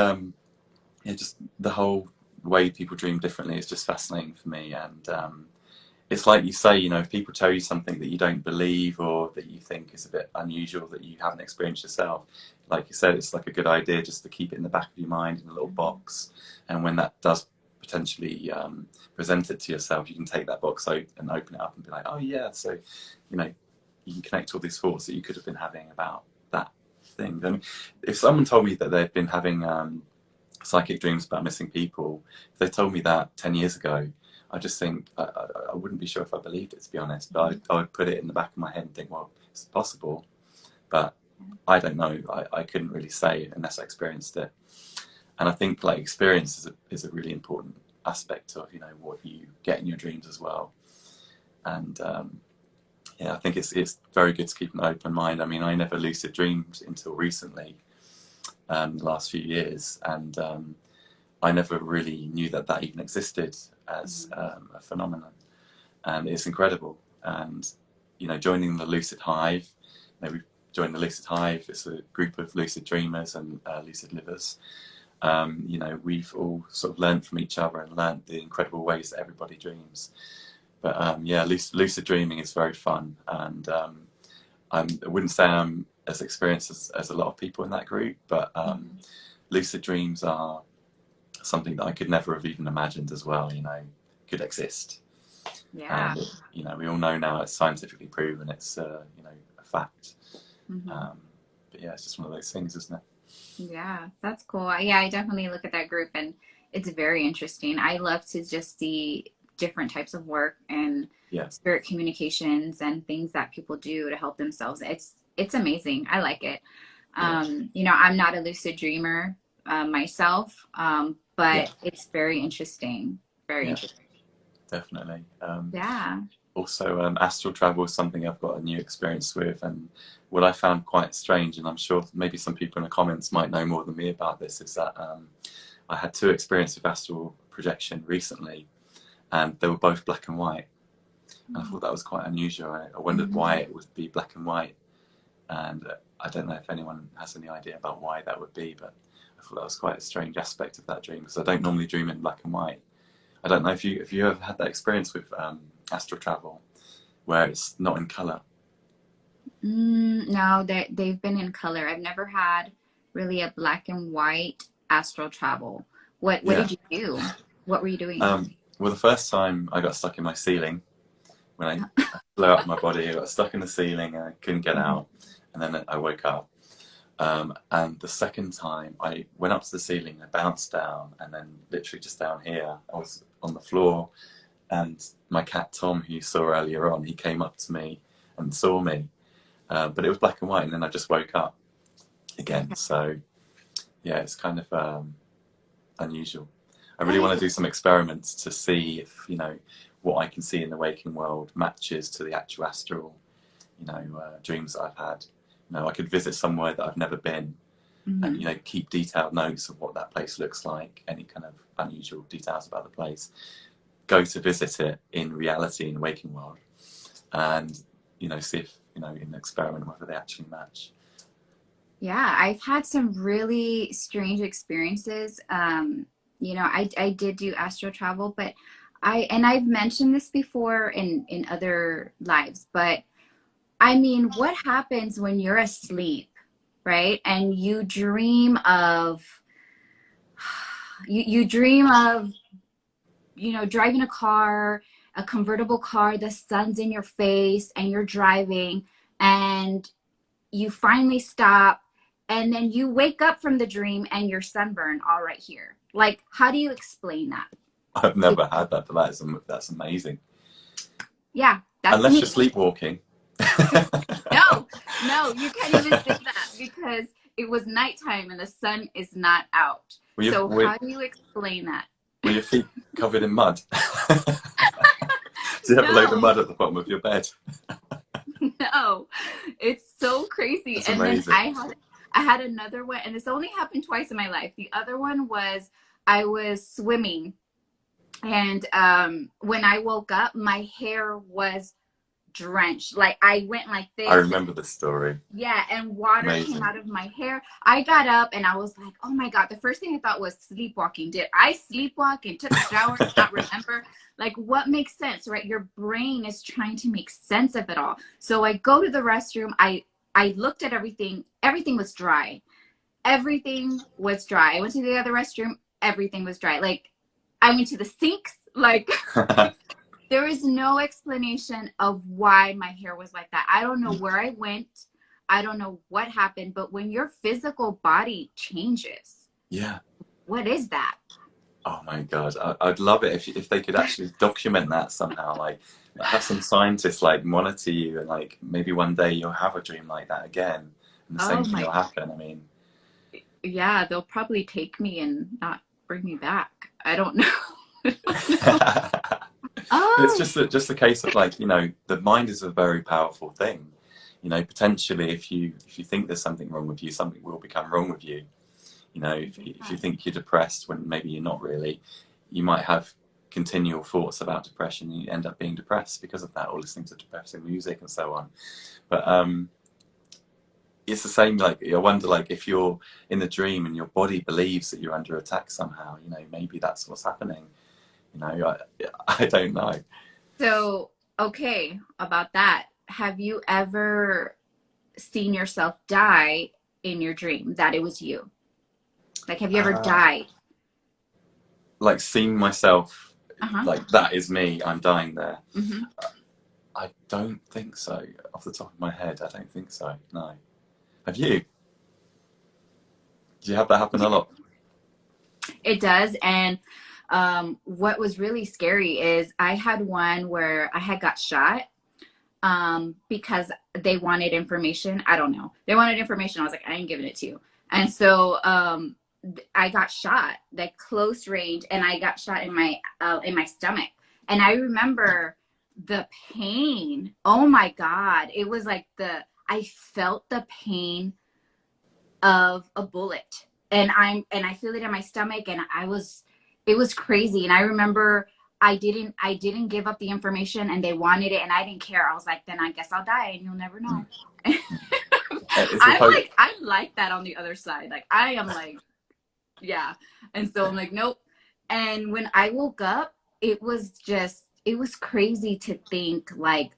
just the whole way people dream differently is just fascinating for me. And it's like you say, you know, if people tell you something that you don't believe or that you think is a bit unusual that you haven't experienced yourself, like you said, it's like a good idea just to keep it in the back of your mind in a little box. And when that does potentially present it to yourself, you can take that box out and open it up and be like, oh yeah, so, you know, you can connect all these thoughts that you could have been having about that thing. Then if someone told me that they'd been having psychic dreams about missing people, if they told me that 10 years ago, I just think I wouldn't be sure if I believed it, to be honest. But I would put it in the back of my head and think, well, it's possible, but I don't know. I couldn't really say unless I experienced it. And I think like experience is a really important aspect of, you know, what you get in your dreams as well. And I think it's very good to keep an open mind. I mean, I never lucid dreamed until recently, the last few years, and I never really knew that even existed as a phenomenon, and it's incredible. And you know, joining the Lucid Hive, you know, we've joined the Lucid Hive. It's a group of lucid dreamers and lucid livers. You know, we've all sort of learned from each other and learned the incredible ways that everybody dreams. But lucid dreaming is very fun, and I wouldn't say I'm as experienced as a lot of people in that group, but lucid dreams are something that I could never have even imagined as well, you know, could exist. Yeah. And, you know, we all know now it's scientifically proven, it's, you know, a fact. But yeah, it's just one of those things, isn't it? Yeah, that's cool. Yeah, I definitely look at that group and it's very interesting. I love to just see different types of work and Yeah. spirit communications and things that people do to help themselves. It's amazing. I like it. Yeah. You know, I'm not a lucid dreamer myself, Yeah. but it's very interesting. Very Yeah. interesting. Definitely. Yeah. Also, astral travel is something I've got a new experience with, and what I found quite strange, and I'm sure maybe some people in the comments might know more than me about this, is that I had two experiences of astral projection recently, and they were both black and white. And I thought that was quite unusual. I wondered why it would be black and white, and I don't know if anyone has any idea about why that would be, but I thought that was quite a strange aspect of that dream, because I don't normally dream in black and white. I don't know if you ever had that experience with astral travel where it's not in color. No, they've been in color. I've never had really a black and white astral travel. What Yeah. did you do? What were you doing? Well, the first time I got stuck in my ceiling, when I blew up my body, I got stuck in the ceiling and I couldn't get out, and then I woke up. And the second time I went up to the ceiling, I bounced down, and then literally just down here, I was on the floor, and my cat Tom, who you saw earlier on, he came up to me and saw me, but it was black and white, and then I just woke up again. So yeah, it's kind of unusual. I really want to do some experiments to see if, you know, what I can see in the waking world matches to the actual astral, you know, dreams that I've had. You know, I could visit somewhere that I've never been, and, you know, keep detailed notes of what that place looks like, any kind of unusual details about the place, go to visit it in reality, in the waking world, and, you know, see if, you know, in the experiment whether they actually match. Yeah, I've had some really strange experiences. You know, I did do astral travel, but I've mentioned this before in other lives, but I mean, what happens when you're asleep, right? And you dream of you dream of, you know, driving a car, a convertible car, the sun's in your face and you're driving and you finally stop and then you wake up from the dream and you're sunburned all right here. Like, how do you explain that? I've never had that, but that's amazing. Yeah, that's unless me. you're sleepwalking. No, you can't even say that because it was nighttime and the sun is not out. So how do you explain that? Were your feet covered in mud? Do you have a load of mud at the bottom of your bed? No, it's so crazy. That's and amazing. then I had another one, and this only happened twice in my life. The other one was I was swimming, and when I woke up, my hair was drenched. Like I went like this. I remember the story. Yeah, and water came out of my hair. I got up and I was like, oh my God. The first thing I thought was sleepwalking. Did I sleepwalk and took a shower and not remember? Like, what makes sense, right? Your brain is trying to make sense of it all. So I go to the restroom. I looked at everything. Everything was dry. Everything was dry. I went to the other restroom. Everything was dry. Like, I went to the sinks. Like, there is no explanation of why my hair was like that. I don't know where I went. I don't know what happened. But when your physical body changes, yeah, what is that? Oh my God, I'd love it if they could actually document that somehow. Like, have some scientists like monitor you, and like maybe one day you'll have a dream like that again, and the same thing will happen. I mean, yeah, they'll probably take me and not bring me back. I don't know. It's just a case of, like, you know, the mind is a very powerful thing. You know, potentially if you think there's something wrong with you, something will become wrong with you. You know, if you think you're depressed when maybe you're not really, you might have continual thoughts about depression, and you end up being depressed because of that, or listening to depressing music and so on. But it's the same, like, I wonder, like, if you're in a dream and your body believes that you're under attack somehow, you know, maybe that's what's happening. You know, I don't know. So, okay, about that. Have you ever seen yourself die in your dream, that it was you? Like, have you ever died? Like, seen myself, like, that is me, I'm dying there. I don't think so. Off the top of my head, I don't think so, no. Have you? Do you have that happen a lot? It does, and What was really scary is I had one where I had got shot because they wanted information. I don't know. They wanted information. I was like, I ain't giving it to you. And so I got shot, like close range, and I got shot in my stomach. And I remember the pain. Oh my God. It was like I felt the pain of a bullet. And I feel it in my stomach, and it was crazy. And I remember I didn't give up the information, and they wanted it and I didn't care. I was like, then I guess I'll die and you'll never know. I like that on the other side. Like I am like, yeah. And so I'm like, nope. And when I woke up, it was crazy to think like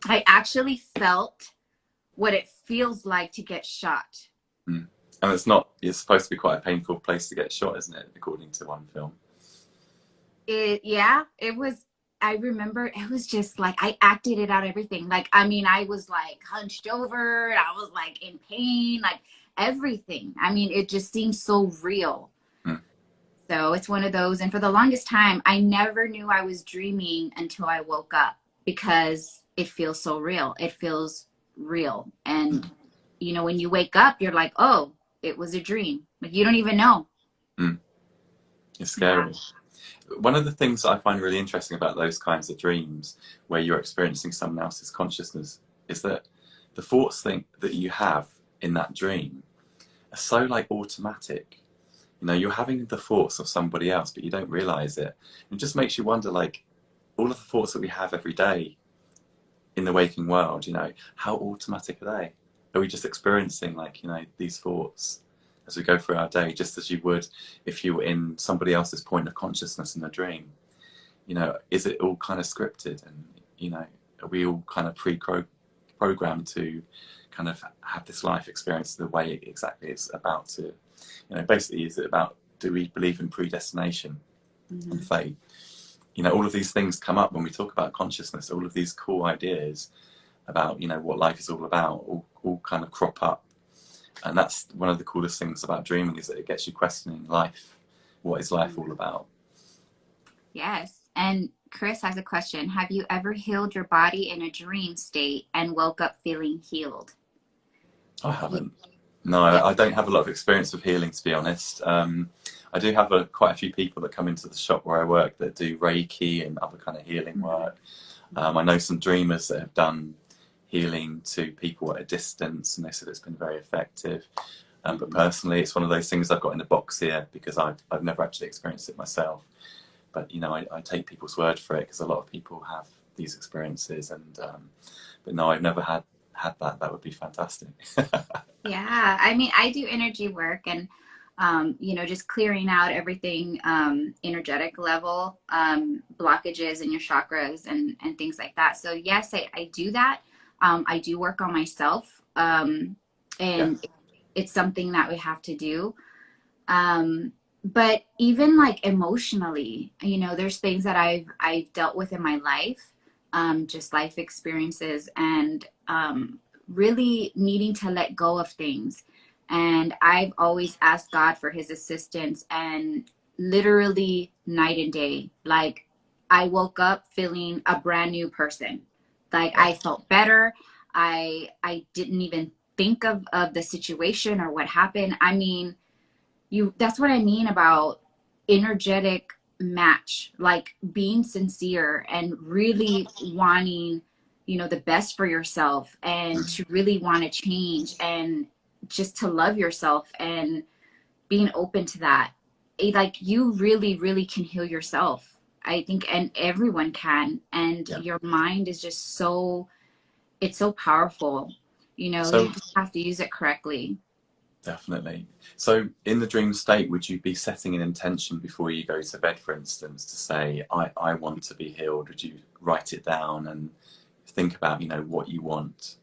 I actually felt what it feels like to get shot. Mm. And it's supposed to be quite a painful place to get shot, isn't it? According to one film. It was. I remember it was just like I acted it out, everything. Like, I mean, I was like hunched over, I was like in pain, like everything. I mean, it just seemed so real. Mm. So it's one of those. And for the longest time, I never knew I was dreaming until I woke up, because it feels so real. It feels real. And, you know, when you wake up, you're like, oh, it was a dream. Like, you don't even know. Mm. It's scary. Yeah. One of the things that I find really interesting about those kinds of dreams where you're experiencing someone else's consciousness is that the thoughts that you have in that dream are so like automatic. You know, you're having the thoughts of somebody else, but you don't realize it. It just makes you wonder, like, all of the thoughts that we have every day in the waking world, you know, how automatic are they? Are we just experiencing, like, you know, these thoughts as we go through our day, just as you would if you were in somebody else's point of consciousness in a dream? You know, is it all kind of scripted, and, you know, are we all kind of programmed to kind of have this life experience the way it exactly it's about to, you know, basically, is it about, do we believe in predestination and fate? You know, all of these things come up when we talk about consciousness. All of these cool ideas about, you know, what life is all about, all kind of crop up. And that's one of the coolest things about dreaming, is that it gets you questioning life. What is life all about? Yes. And Chris has a question. Have you ever healed your body in a dream state and woke up feeling healed? I haven't. No, I don't have a lot of experience with healing, to be honest. I do have quite a few people that come into the shop where I work that do Reiki and other kind of healing work. I know some dreamers that have done healing to people at a distance, and they said it's been very effective. But personally, it's one of those things I've got in a box here, because I've never actually experienced it myself. But, you know, I take people's word for it, because a lot of people have these experiences. And but no, I've never had that. That would be fantastic. Yeah, I mean, I do energy work, and you know, just clearing out everything, energetic level, blockages in your chakras and things like that. So yes, I do that. I do work on myself, and Yes. it's something that we have to do. But even like emotionally, you know, there's things that I've dealt with in my life, just life experiences, and really needing to let go of things. And I've always asked God for his assistance, and literally night and day. Like, I woke up feeling a brand new person. Like, I felt better. I didn't even think of the situation or what happened. I mean, that's what I mean about energetic match, like being sincere and really wanting, you know, the best for yourself, and to really want to change, and just to love yourself, and being open to that. Like, you really, really can heal yourself, I think, and everyone can. And Yeah. your mind is just it's so powerful. You know, So you just have to use it correctly. definitely. So in the dream state, would you be setting an intention before you go to bed, for instance, to say, I want to be healed? Would you write it down and think about, you know, what you want,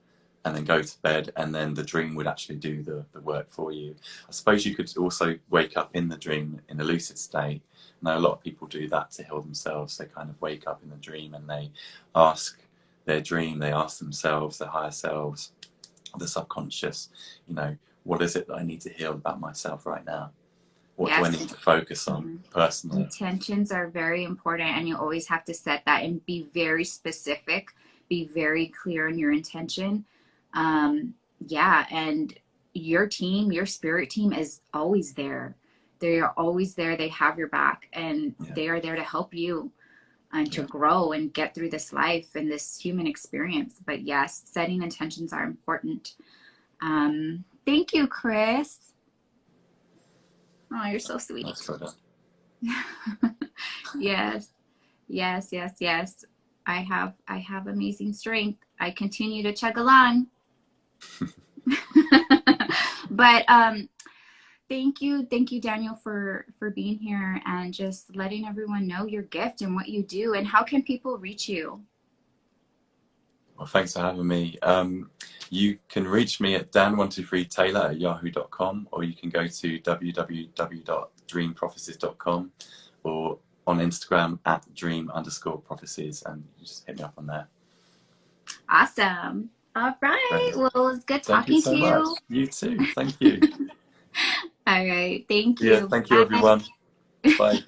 and then go to bed, and then the dream would actually do the work for you? I suppose you could also wake up in the dream in a lucid state. I know a lot of people do that to heal themselves. They kind of wake up in the dream and they ask their dream, they ask themselves, their higher selves, the subconscious, you know, what is it that I need to heal about myself right now? What do I need to focus on personally? Intentions are very important, and you always have to set that and be very specific, be very clear in your intention. Yeah, and your team, your spirit team is always there. They are always there. They have your back, and they are there to help you and to grow and get through this life and this human experience. But yes, setting intentions are important. Thank you, Chris. Oh, you're so sweet. Yes, yes, yes, yes. I have amazing strength. I continue to chug along. But thank you, Daniel, for being here and just letting everyone know your gift and what you do. And how can people reach you? Well, thanks for having me. You can reach me at dan123taylor@yahoo.com, or you can go to www.dreamprophecies.com, or on Instagram @dream_prophecies, and you just hit me up on there. Awesome. All right. Great. Well, it was good talking to you. Much. You too. Thank you. All right. Thank you. Yeah, thank you, everyone. Bye.